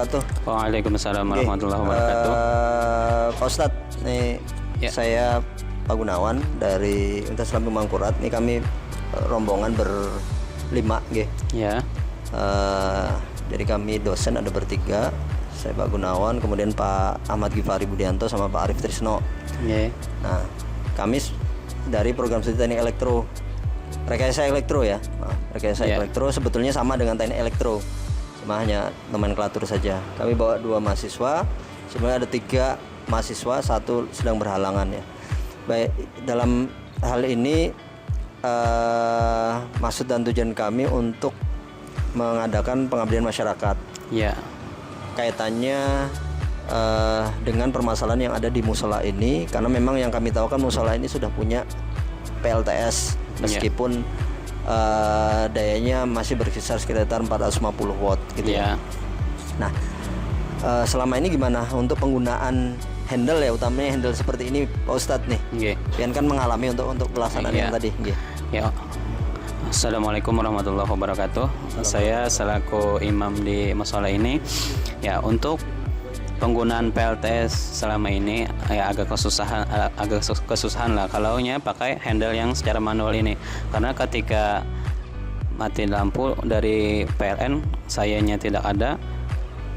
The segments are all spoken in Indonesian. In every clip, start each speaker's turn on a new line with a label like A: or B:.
A: wabarakatuh.
B: Waalaikumsalam warahmatullahi wabarakatuh.
A: Pak Ustadz, nih saya Pak Gunawan dari Universitas Lampung Mangkurat. Ini kami rombongan berlima,
B: Ya.
A: Jadi kami dosen ada bertiga. Saya Pak Gunawan, kemudian Pak Ahmad Gifari Budianto sama Pak Arif Trisno. Nah, kami dari program studi teknik elektro, rekayasa elektro ya. Rekayasa elektro sebetulnya sama dengan teknik elektro, cuma hanya nomenklatur saja. Kami bawa 2 mahasiswa, sebenarnya ada 3 mahasiswa, 1 sedang berhalangan ya. Baik, dalam hal ini maksud dan tujuan kami untuk mengadakan pengabdian masyarakat.
B: Ya.
A: Kaitannya dengan permasalahan yang ada di musola ini, karena memang yang kami tahu kan musola ini sudah punya PLTS meskipun dayanya masih berkisar sekitar 450 watt gitu ya. Nah, selama ini gimana untuk penggunaan handle ya, utamanya handle seperti ini Pak Ustadz nih. Pian kan mengalami untuk pelaksanaan yang tadi.
B: Ya. Assalamualaikum warahmatullahi wabarakatuh. Saya selaku imam di musola ini, ya, untuk penggunaan PLTS selama ini ya agak kesusahan lah kalaunya pakai handle yang secara manual ini, karena ketika mati lampu dari PLN sayanya tidak ada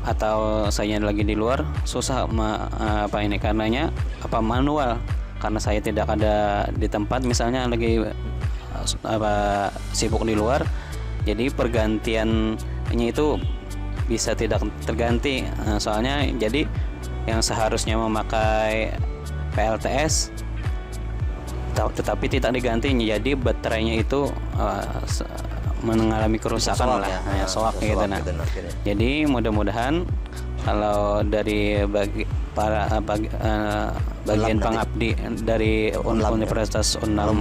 B: atau sayanya lagi di luar, susah karenanya manual, karena saya tidak ada di tempat, misalnya lagi sibuk di luar, jadi pergantiannya itu bisa tidak terganti. Soalnya jadi yang seharusnya memakai PLTS tetapi tidak diganti, jadi baterainya itu mengalami kerusakan soak gitu. Jadi mudah-mudahan kalau dari bagian pengabdi dari Universitas Unlam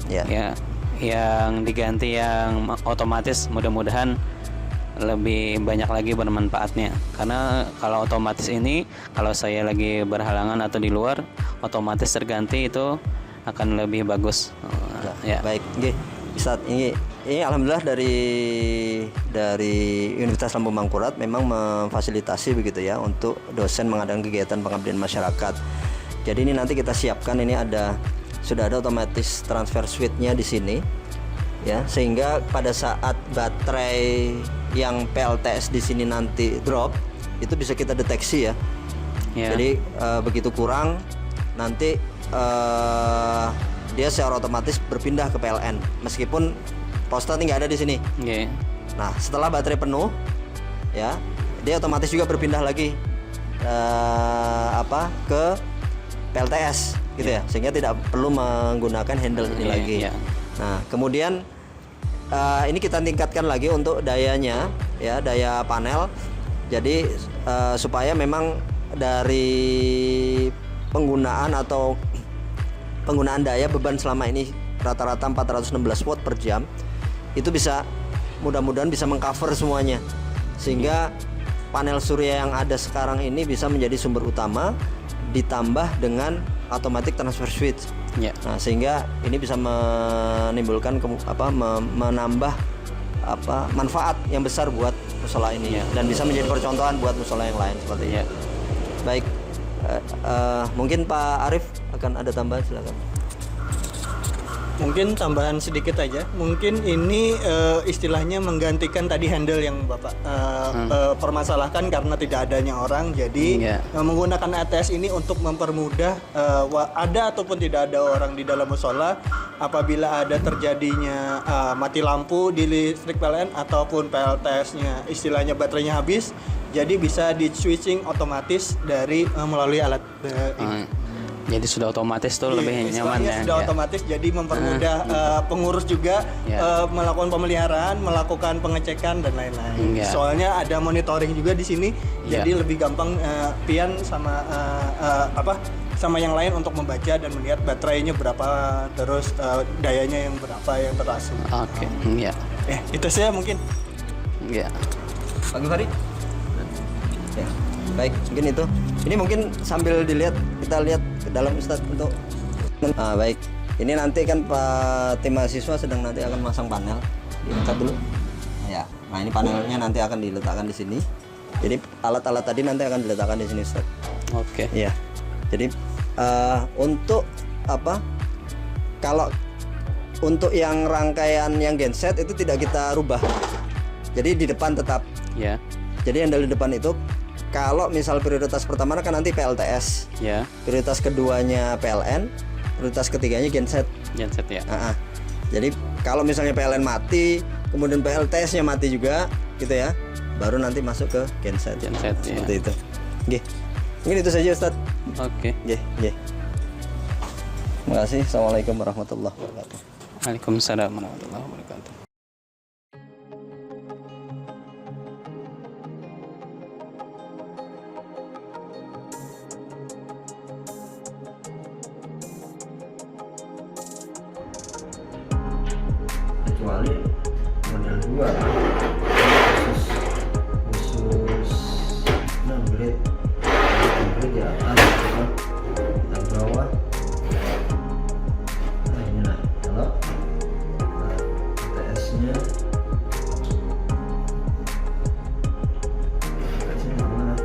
B: ya, yang diganti yang otomatis, mudah-mudahan lebih banyak lagi bermanfaatnya. Karena kalau otomatis ini, kalau saya lagi berhalangan atau di luar, otomatis terganti itu akan lebih bagus.
A: Ya. Baik, Ustadz, ini alhamdulillah dari Universitas Lampung Mangkurat memang memfasilitasi begitu ya untuk dosen mengadakan kegiatan pengabdian masyarakat. Jadi ini nanti kita siapkan, ini sudah ada otomatis transfer switch-nya di sini ya, sehingga pada saat baterai yang PLTS di sini nanti drop, itu bisa kita deteksi ya. Jadi begitu kurang, nanti dia secara otomatis berpindah ke PLN meskipun poster nggak ada di sini. Nah, setelah baterai penuh ya, dia otomatis juga berpindah lagi ke PLTS gitu ya, sehingga tidak perlu menggunakan handle ini lagi. Nah, kemudian ini kita tingkatkan lagi untuk dayanya ya, daya panel. Jadi supaya memang dari penggunaan daya beban selama ini rata-rata 416 watt per jam, itu bisa mudah-mudahan bisa mengcover semuanya, sehingga panel surya yang ada sekarang ini bisa menjadi sumber utama ditambah dengan automatic transfer switch. Nah, sehingga ini bisa menimbulkan menambah manfaat yang besar buat musola ini dan bisa menjadi percontohan buat musola yang lain seperti ini. Baik, mungkin Pak Arif akan ada tambahan, silakan.
C: Mungkin tambahan sedikit aja. Mungkin ini istilahnya menggantikan tadi handle yang Bapak permasalahkan karena tidak adanya orang. Jadi menggunakan ATS ini untuk mempermudah ada ataupun tidak ada orang di dalam musola, apabila ada terjadinya mati lampu di listrik PLN ataupun PLTS-nya istilahnya baterainya habis, jadi bisa di switching otomatis dari melalui alat ini.
B: Jadi sudah otomatis tuh lebih nyaman ya.
C: Sudah otomatis, jadi mempermudah pengurus juga melakukan pemeliharaan, melakukan pengecekan dan lain-lain. Soalnya ada monitoring juga di sini, jadi lebih gampang pian sama yang lain untuk membaca dan melihat baterainya berapa, terus dayanya yang berapa yang terasuk. Itu saya mungkin.
A: Pak Gifari? Ya, baik, mungkin itu. Ini mungkin sambil kita lihat ke dalam Ustadz untuk baik. Ini nanti kan Pak tim mahasiswa sedang nanti akan masang panel. Diangkat dulu. Ya. Nah, ini panelnya nanti akan diletakkan di sini. Jadi alat-alat tadi nanti akan diletakkan di sini, Ustaz.
B: Oke.
A: Iya. Jadi untuk apa? Kalau untuk yang rangkaian yang genset itu tidak kita rubah. Jadi di depan tetap.
B: Ya.
A: Jadi handle di depan itu kalau misal prioritas pertama kan nanti PLTS.
B: Ya.
A: Prioritas keduanya PLN, prioritas ketiganya genset.
B: Genset ya.
A: Jadi kalau misalnya PLN mati, kemudian PLTS-nya mati juga, gitu ya, baru nanti masuk ke genset.
B: Genset ya.
A: Seperti itu. Oke. Mungkin itu saja, Ustaz.
B: Oke.
A: Oke. Terima kasih. Assalamualaikum warahmatullahi wabarakatuh.
B: Waalaikumsalam warahmatullahi wabarakatuh.
A: Kecuali model 2 khusus downgrade di atas dan bawah. Nah ini kalau TS-nya mana?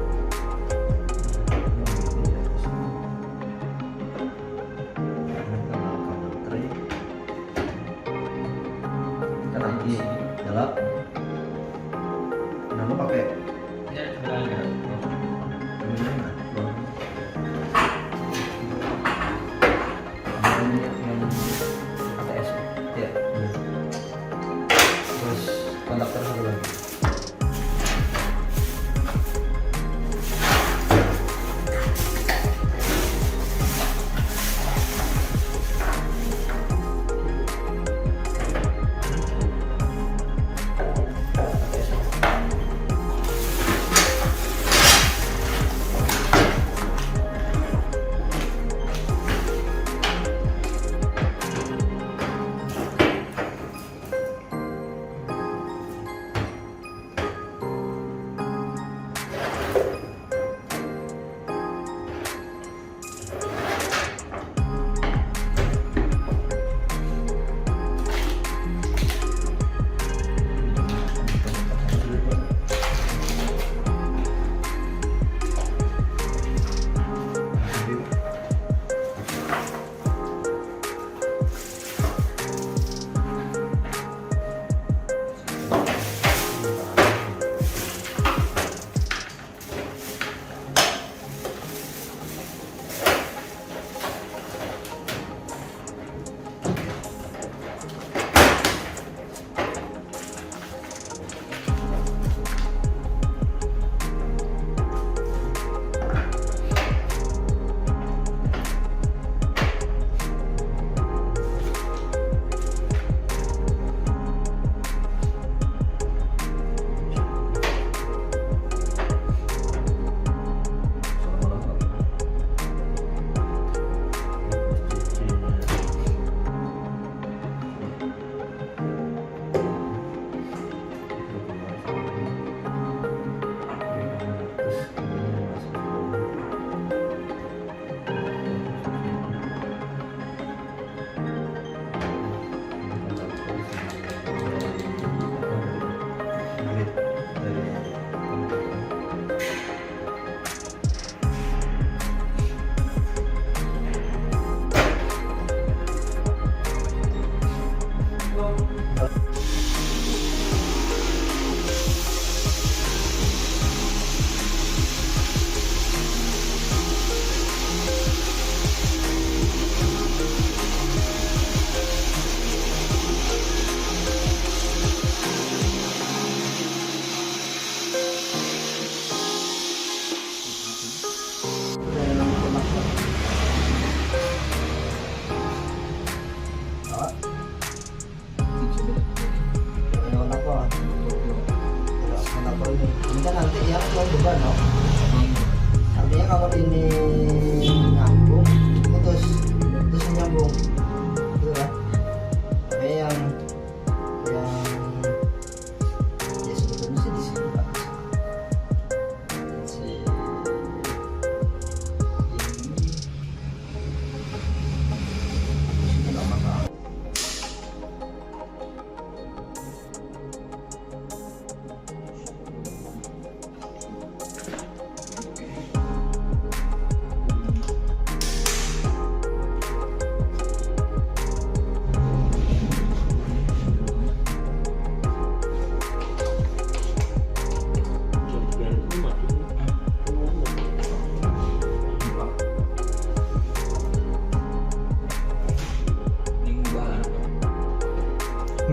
A: Karena ini gelap.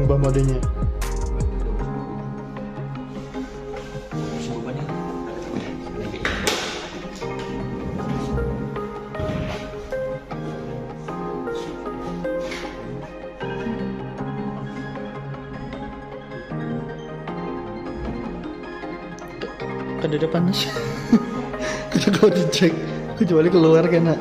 C: Ubah modenya. Kan ada panas. Kita kalau dicek, kecuali keluar kena.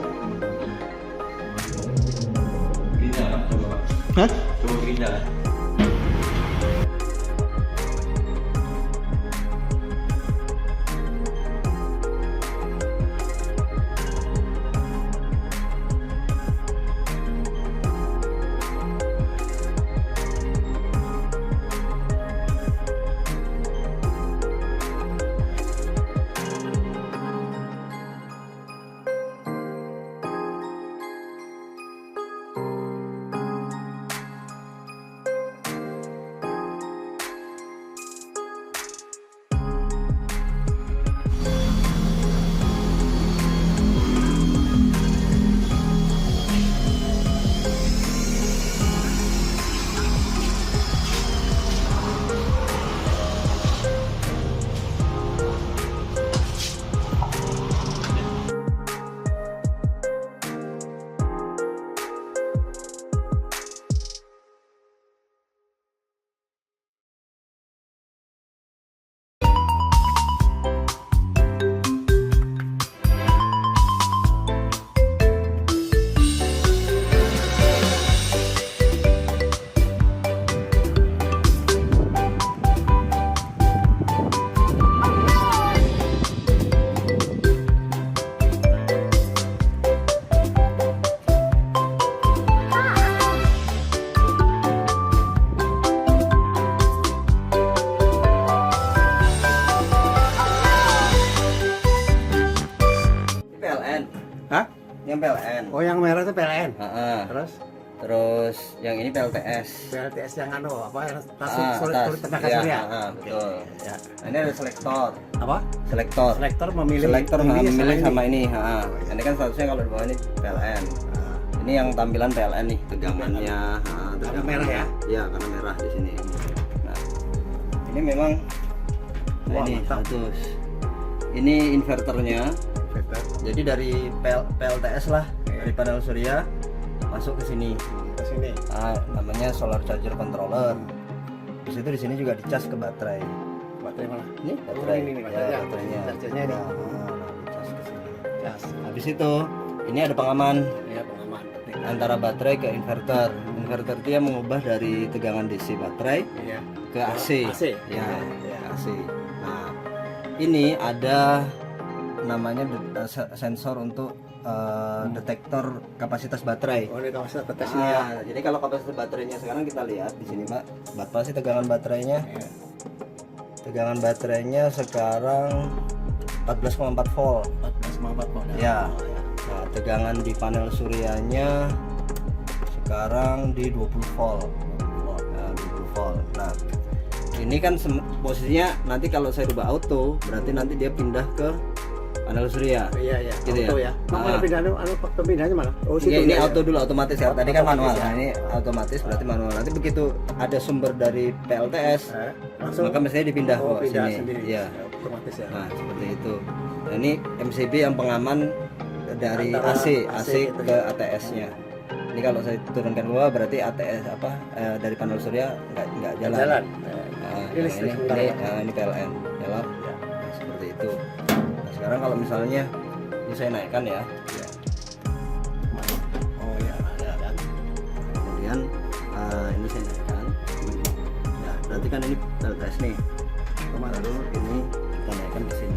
C: Hah?
A: Yang PLN.
D: Oh, yang merah itu PLN.
A: Terus yang ini PLTS.
D: PLTS yang anu apa? Tas tenaga
A: ya,
D: surya.
A: Betul.
D: Ya.
A: Nah, ini ada selektor.
D: Apa?
A: Selektor.
D: Selektor memilih.
A: Selektor memilih sama ini.
D: Oh,
A: Ini kan statusnya kalau di bawah ini PLN. Ini yang tampilan PLN nih, tegangannya.
D: Karena merah ya?
A: Iya, karena merah di sini. Nah, ini memang. Nah,
D: Wah,
A: ini
D: mantap.
A: status. Ini inverternya. Jadi dari PLTS lah, dari panel surya masuk ke sini.
D: Ke sini.
A: Namanya solar charger controller. Terus itu di sini juga dicas ke baterai.
D: Baterai mana?
A: Ini baterai.
D: Ini
A: Ya, baterainya.
D: Chargernya ini.
A: Dicas ke sini.
D: Jas.
A: Habis itu ini ada pengaman
D: Ya, pengaman.
A: antara baterai ke inverter. Inverter itu yang mengubah dari tegangan DC baterai
D: Iya.
A: ke AC.
D: AC.
A: Ya,
D: Ya.
A: ke AC. Nah, ini ada namanya sensor untuk detektor kapasitas baterai.
D: Oh, ini kapasitas baterainya ya.
A: Jadi kalau kapasitas baterainya sekarang kita lihat di sini, Pak. Berapa sih tegangan baterainya?
D: Iya.
A: Tegangan baterainya sekarang 14,4 volt.
D: 14,4 volt.
A: Ya. Nah, tegangan di panel suryanya sekarang di 20 volt. Nah, 20 volt. Nah, ini kan posisinya nanti kalau saya rubah auto, berarti nanti dia pindah ke panel surya.
D: Iya, iya.
A: Gitu
D: Auto
A: ya?
D: ya. Mana pindahnya pembindahnya mana? Oh, situ.
A: Ini
D: ya.
A: auto dulu, otomatis ya. Tadi kan manual.
D: Otomatis ya.
A: Nah, ini otomatis berarti manual. Nanti begitu ada sumber dari PLTS,
D: Langsung
A: maka mestinya dipindah ke
D: pindah
A: sini.
D: sendiri.
A: Iya.
D: Otomatis ya.
A: Nah, seperti itu. Nah, ini MCB yang pengaman dari
D: Antara
A: AC
D: AC gitu
A: ke ATS-nya. Ini kalau saya turunkan ke bawah berarti ATS dari panel surya nggak jalan.
D: Jalan.
A: Nah,
D: Ini listrik sebentar ya.
A: ini PLN, jalan.
D: Ya.
A: Nah, seperti itu. Nah, sekarang kalau misalnya ini saya naikkan ya.
D: Oh iya, ada kan.
A: Kemudian ini saya naikkan. Nah, berarti kan ini PLTS nih. Lalu ini kita naikkan ke sini.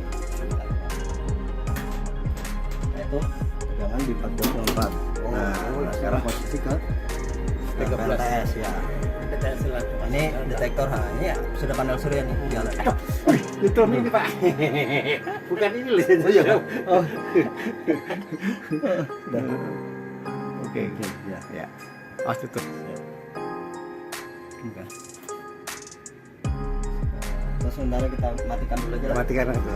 A: Nah, itu tegangan di 14,4. Nah, sekarang posisi ke
D: 13.
A: PLTS ya. Ini detektor, ini ya sudah panel surya nih jalan.
D: Itu ini Pak. Bukan ini loh itu ya. Oh. Oke,
A: Ya.
D: ya. Oh, tutup.
A: Oke. Terus sementara kita matikan dulu aja lah.
D: Matikan itu.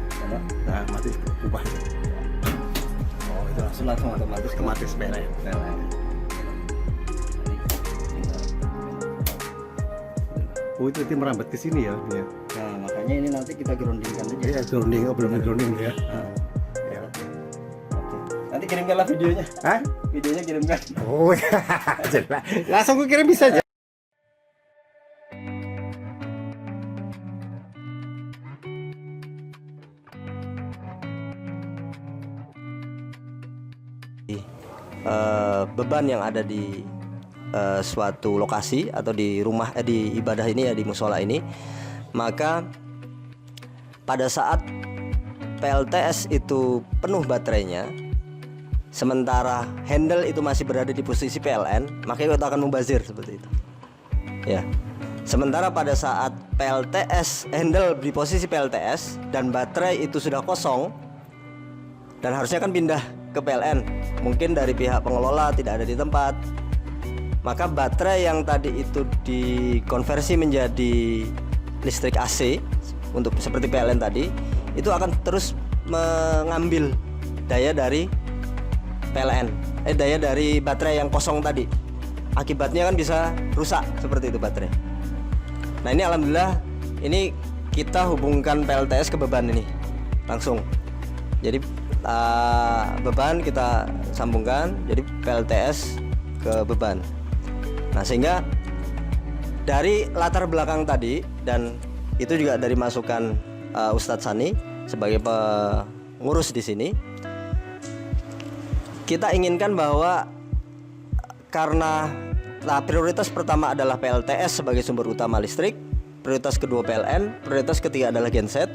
A: Coba.
D: Nah, mati ubah. Oh, itu
A: Langsung otomatis
D: otomatis beres.
A: PLN.
D: Oh itu nanti merambat ke sini ya dia.
A: Nah, makanya ini nanti kita groundingkan aja.
D: Iya, grounding, oh belum grounding ya. Ya.
A: Oke. Nanti kirimkanlah videonya.
D: Hah?
A: Videonya kirimkan.
D: Oh, langsung gue kirim bisa aja.
A: Beban yang ada di suatu lokasi atau di rumah di ibadah ini ya, di musola ini, maka pada saat PLTS itu penuh baterainya, sementara handle itu masih berada di posisi PLN, maka kita akan membazir seperti itu ya. Sementara pada saat PLTS handle di posisi PLTS dan baterai itu sudah kosong dan harusnya kan pindah ke PLN, mungkin dari pihak pengelola tidak ada di tempat, maka baterai yang tadi itu dikonversi menjadi listrik AC untuk seperti PLN tadi, itu akan terus mengambil daya dari PLN, daya dari baterai yang kosong tadi. Akibatnya kan bisa rusak seperti itu baterai. Nah ini alhamdulillah, ini kita hubungkan PLTS ke beban ini langsung. Jadi beban kita sambungkan, jadi PLTS ke beban. Nah sehingga dari latar belakang tadi, dan itu juga dari masukan Ustadz Sani sebagai pengurus di sini, kita inginkan bahwa karena prioritas pertama adalah PLTS sebagai sumber utama listrik, prioritas kedua PLN, prioritas ketiga adalah genset,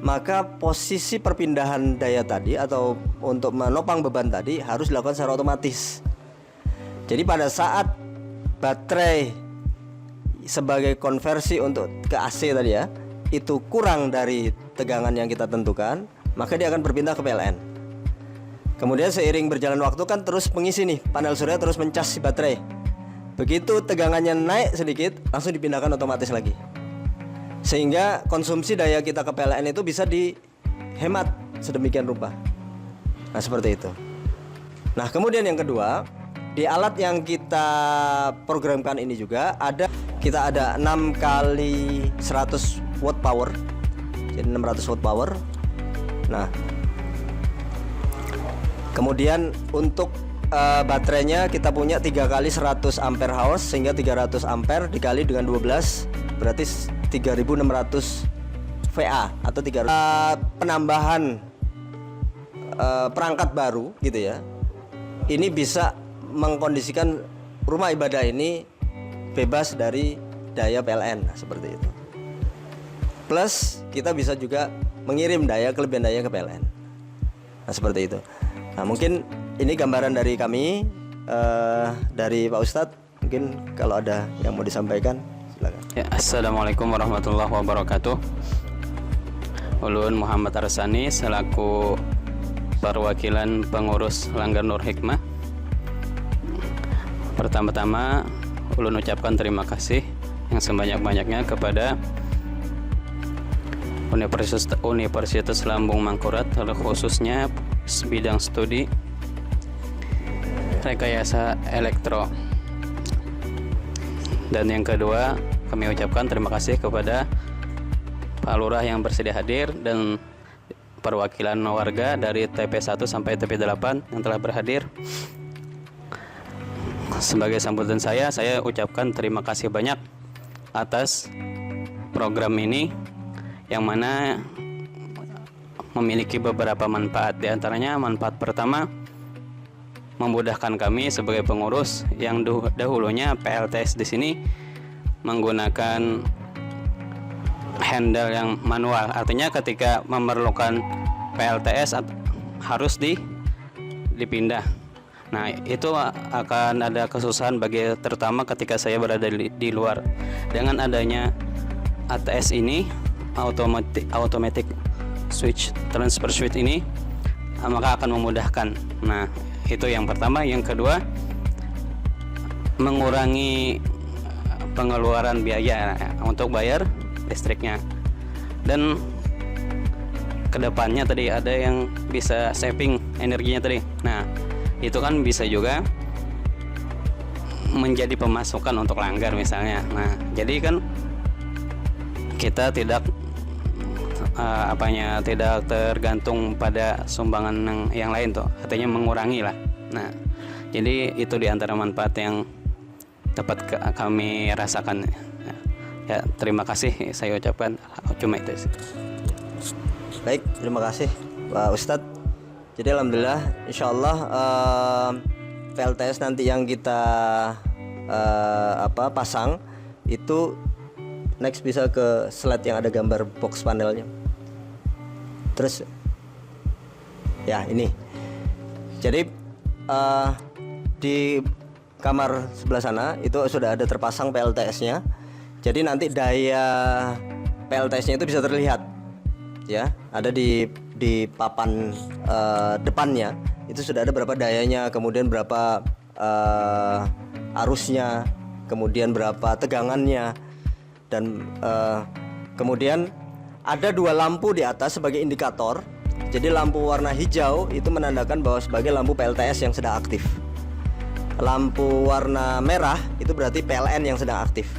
A: maka posisi perpindahan daya tadi atau untuk menopang beban tadi harus dilakukan secara otomatis. Jadi pada saat baterai sebagai konversi untuk ke AC tadi ya, itu kurang dari tegangan yang kita tentukan, maka dia akan berpindah ke PLN. Kemudian seiring berjalan waktu kan terus pengisi nih, panel surya terus mencas si baterai. Begitu tegangannya naik sedikit, langsung dipindahkan otomatis lagi. Sehingga konsumsi daya kita ke PLN itu bisa dihemat sedemikian rupa. Nah seperti itu. Nah kemudian yang kedua, di alat yang kita programkan ini juga kita ada 6 kali 100 watt power, jadi 600 watt power. Nah kemudian untuk baterainya kita punya 3 kali 100 ampere hours, sehingga 300 ampere dikali dengan 12 berarti 3600 VA atau 300. Penambahan perangkat baru gitu ya, ini bisa mengkondisikan rumah ibadah ini bebas dari daya PLN. Nah, seperti itu. Plus kita bisa juga mengirim kelebihan daya ke PLN. Nah seperti itu. Nah mungkin ini gambaran dari kami, dari Pak Ustadz. Mungkin kalau ada yang mau disampaikan, silakan.
B: Ya, Assalamualaikum warahmatullahi wabarakatuh. Ulun Muhammad Arsani selaku perwakilan pengurus Langgar Nur Hikmah. Pertama-tama ulun ucapkan terima kasih yang sebanyak-banyaknya kepada Universitas Lambung Mangkurat, khususnya bidang studi rekayasa elektro. Dan yang kedua, kami ucapkan terima kasih kepada Pak Lurah yang bersedia hadir dan perwakilan warga dari TP1 sampai TP8 yang telah berhadir. Sebagai sambutan saya ucapkan terima kasih banyak atas program ini, yang mana memiliki beberapa manfaat. Di antaranya manfaat pertama, memudahkan kami sebagai pengurus yang dahulunya PLTS di sini menggunakan handle yang manual. Artinya ketika memerlukan PLTS harus dipindah. Nah, itu akan ada kesusahan terutama ketika saya berada di luar. Dengan adanya ATS ini, automatic switch transfer switch ini, maka akan memudahkan. Nah, itu yang pertama. Yang kedua, mengurangi pengeluaran biaya untuk bayar listriknya. Dan kedepannya tadi ada yang bisa saving energinya tadi. Nah, itu kan bisa juga menjadi pemasukan untuk Langgar misalnya. Nah, jadi kan kita tidak tidak tergantung pada sumbangan yang lain tuh, artinya mengurangi lah. Nah, jadi itu di antara manfaat yang dapat kami rasakan. Ya, terima kasih saya ucapkan, cuma itu sih.
A: Baik, terima kasih Pak Ustadz. Jadi alhamdulillah, insyaallah PLTS nanti yang kita pasang itu next bisa ke slide yang ada gambar box panelnya. Terus ya ini. Jadi di kamar sebelah sana itu sudah ada terpasang PLTS-nya. Jadi nanti daya PLTS-nya itu bisa terlihat. Ya, ada di papan depannya itu sudah ada berapa dayanya, kemudian berapa arusnya, kemudian berapa tegangannya, dan kemudian ada 2 lampu di atas sebagai indikator. Jadi lampu warna hijau itu menandakan bahwa sebagai lampu PLTS yang sedang aktif. Lampu warna merah itu berarti PLN yang sedang aktif.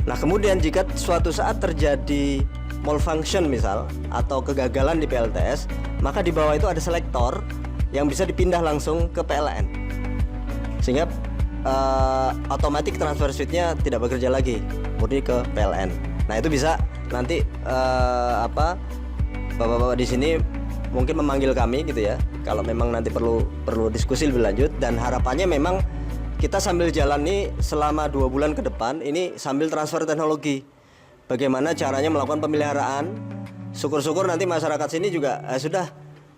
A: Nah, kemudian jika suatu saat terjadi malfunction misal atau kegagalan di PLTS, maka di bawah itu ada selektor yang bisa dipindah langsung ke PLN, sehingga automatic transfer switch-nya tidak bekerja lagi, murni ke PLN. Nah, itu bisa nanti bapak-bapak di sini mungkin memanggil kami gitu ya, kalau memang nanti perlu diskusi lebih lanjut. Dan harapannya memang kita sambil jalan nih selama 2 bulan ke depan ini sambil transfer teknologi. Bagaimana caranya melakukan pemeliharaan. Syukur-syukur nanti masyarakat sini juga sudah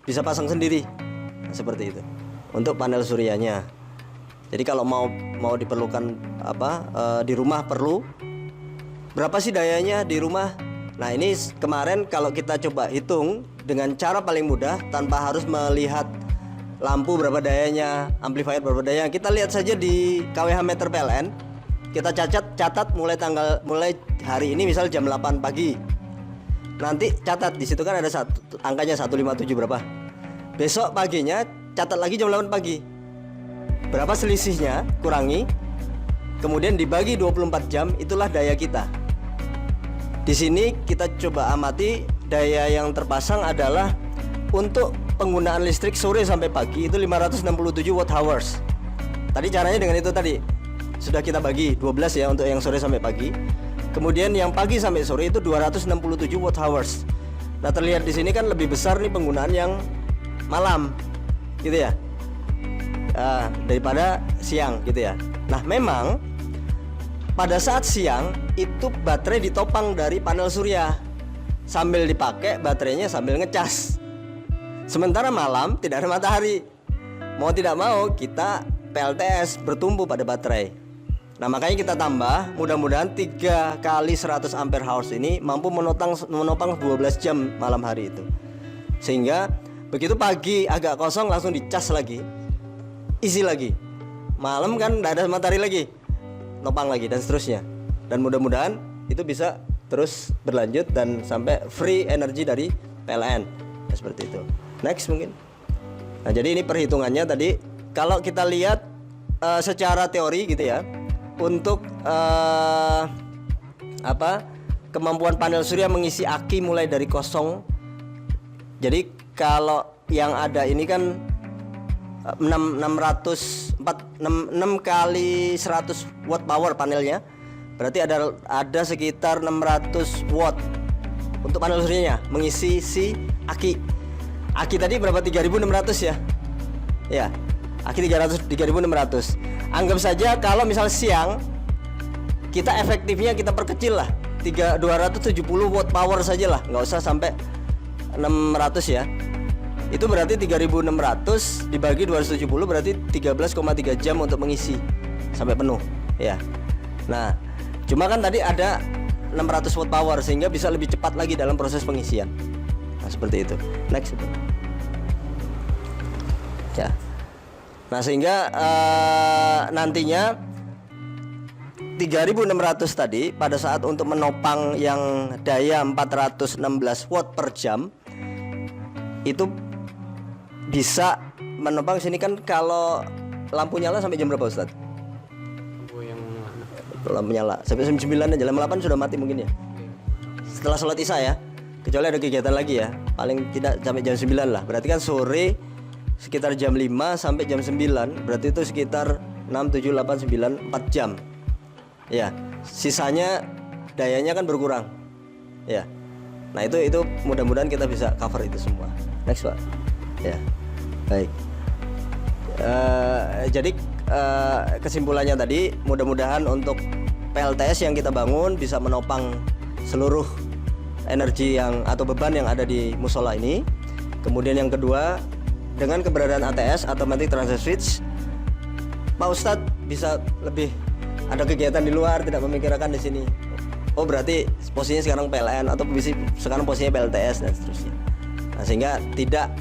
A: bisa pasang sendiri. Nah, seperti itu. Untuk panel suryanya. Jadi kalau mau diperlukan di rumah perlu berapa sih dayanya di rumah? Nah, ini kemarin kalau kita coba hitung dengan cara paling mudah tanpa harus melihat lampu berapa dayanya, amplifier berapa dayanya. Kita lihat saja di kWh meter PLN. Kita catat mulai hari ini misal jam 8 pagi. Nanti catat di situ kan ada angkanya 157 berapa. Besok paginya catat lagi jam 8 pagi. Berapa selisihnya, kurangi. Kemudian dibagi 24 jam, itulah daya kita. Di sini kita coba amati daya yang terpasang adalah untuk penggunaan listrik sore sampai pagi itu 567 watt hours. Tadi caranya dengan itu tadi. Sudah kita bagi 12 ya untuk yang sore sampai pagi. Kemudian yang pagi sampai sore itu 267 watt hours. Nah, terlihat di sini kan lebih besar nih penggunaan yang malam. Gitu ya. Daripada siang gitu ya. Nah, memang pada saat siang itu baterai ditopang dari panel surya. Sambil dipakai baterainya sambil ngecas. Sementara malam tidak ada matahari. Mau tidak mau kita PLTS bertumbuh pada baterai. Nah, makanya kita tambah, mudah-mudahan 3 kali 100 ampere hours ini mampu menopang 12 jam malam hari itu. Sehingga begitu pagi agak kosong langsung dicas lagi. Isi lagi. Malam kan tidak ada matahari lagi. Nopang lagi dan seterusnya. Dan mudah-mudahan itu bisa terus berlanjut dan sampai free energi dari PLN. Nah, seperti itu. Next mungkin. Nah, jadi ini perhitungannya tadi. Kalau kita lihat secara teori gitu ya, untuk kemampuan panel surya mengisi aki mulai dari kosong. Jadi kalau yang ada ini kan 6 kali 100 watt power panelnya. Berarti ada sekitar 600 watt untuk panel suryanya mengisi si aki. Aki tadi berapa? 3.600 ya. Ya. Aki 3.600. Anggap saja kalau misal siang kita efektifnya kita perkecil lah. 270 watt power saja lah, nggak usah sampai 600 ya. Itu berarti 3.600 dibagi 270 berarti 13,3 jam untuk mengisi sampai penuh ya. Nah, cuma kan tadi ada 600 watt power sehingga bisa lebih cepat lagi dalam proses pengisian. Nah, seperti itu. Next. Ya. Nah, sehingga nantinya 3.600 tadi pada saat untuk menopang yang daya 416 watt per jam itu bisa menopang sini kan. Kalau lampu nyala sampai jam berapa, Ustaz? Lampu nyala sampai jam 9 aja, jam 8 sudah mati mungkin ya. setelah sholat isya ya, kecuali ada kegiatan lagi ya, paling tidak sampai jam 9 lah. Berarti kan sore sekitar jam 5 sampai jam 9, berarti itu sekitar 6, 7, 8, 9, 4 jam. Ya, sisanya dayanya kan berkurang. Ya. Nah, itu mudah-mudahan kita bisa cover itu semua. Next, Pak. Ya. Baik. Jadi kesimpulannya tadi, mudah-mudahan untuk PLTS yang kita bangun bisa menopang seluruh energi yang atau beban yang ada di musola ini. Kemudian yang kedua, dengan keberadaan ATS, Automatic Transfer Switch, Pak Ustadz bisa lebih ada kegiatan di luar, tidak memikirkan di sini. Oh, berarti posisinya sekarang PLN atau sekarang posisinya PLTS dan seterusnya. Nah, sehingga tidak,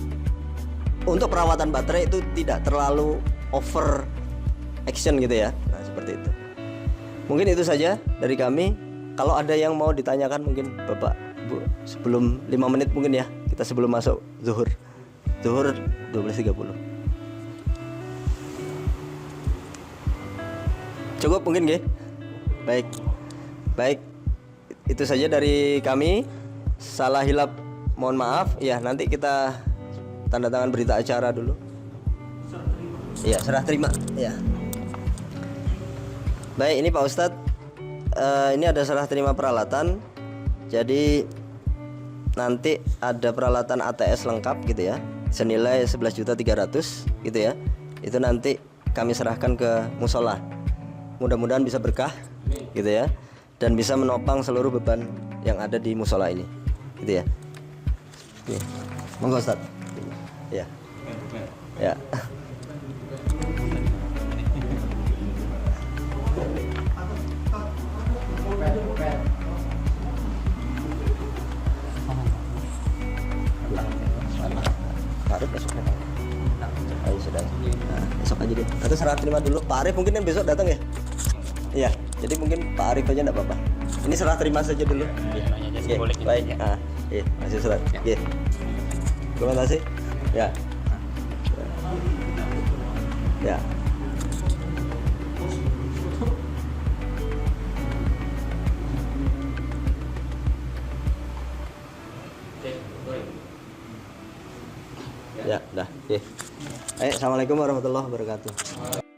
A: untuk perawatan baterai itu tidak terlalu over action gitu ya. Nah, seperti itu. Mungkin itu saja dari kami. Kalau ada yang mau ditanyakan mungkin Bapak, Bu, sebelum 5 menit mungkin ya, kita sebelum masuk zuhur 12.30. Cukup mungkin nggih? Baik. Itu saja dari kami. Salah hilap mohon maaf. Ya, nanti kita tanda tangan berita acara dulu. Iya, serah terima. Ya. Baik, ini Pak Ustadz, ini ada serah terima peralatan. Jadi nanti ada peralatan ATS lengkap gitu ya, senilai 11.300.000 gitu ya. Itu nanti kami serahkan ke musola. Mudah-mudahan bisa berkah gitu ya, dan bisa menopang seluruh beban yang ada di musola ini gitu ya. Oke. Monggo Ustaz. Ya. Ya. Pak Arif besok datang. Ayo sudah. Nah, besok aja deh. Atau serah terima dulu. Pak Arif mungkin yang besok datang ya? Iya. Jadi mungkin Pak Arif aja enggak apa-apa. Ini serah terima saja dulu. Iya. Baik. Ah, iya, masih surat. Iya. Terima kasih. Ya. Ya. Ya, dah. Oke. Assalamualaikum warahmatullahi wabarakatuh.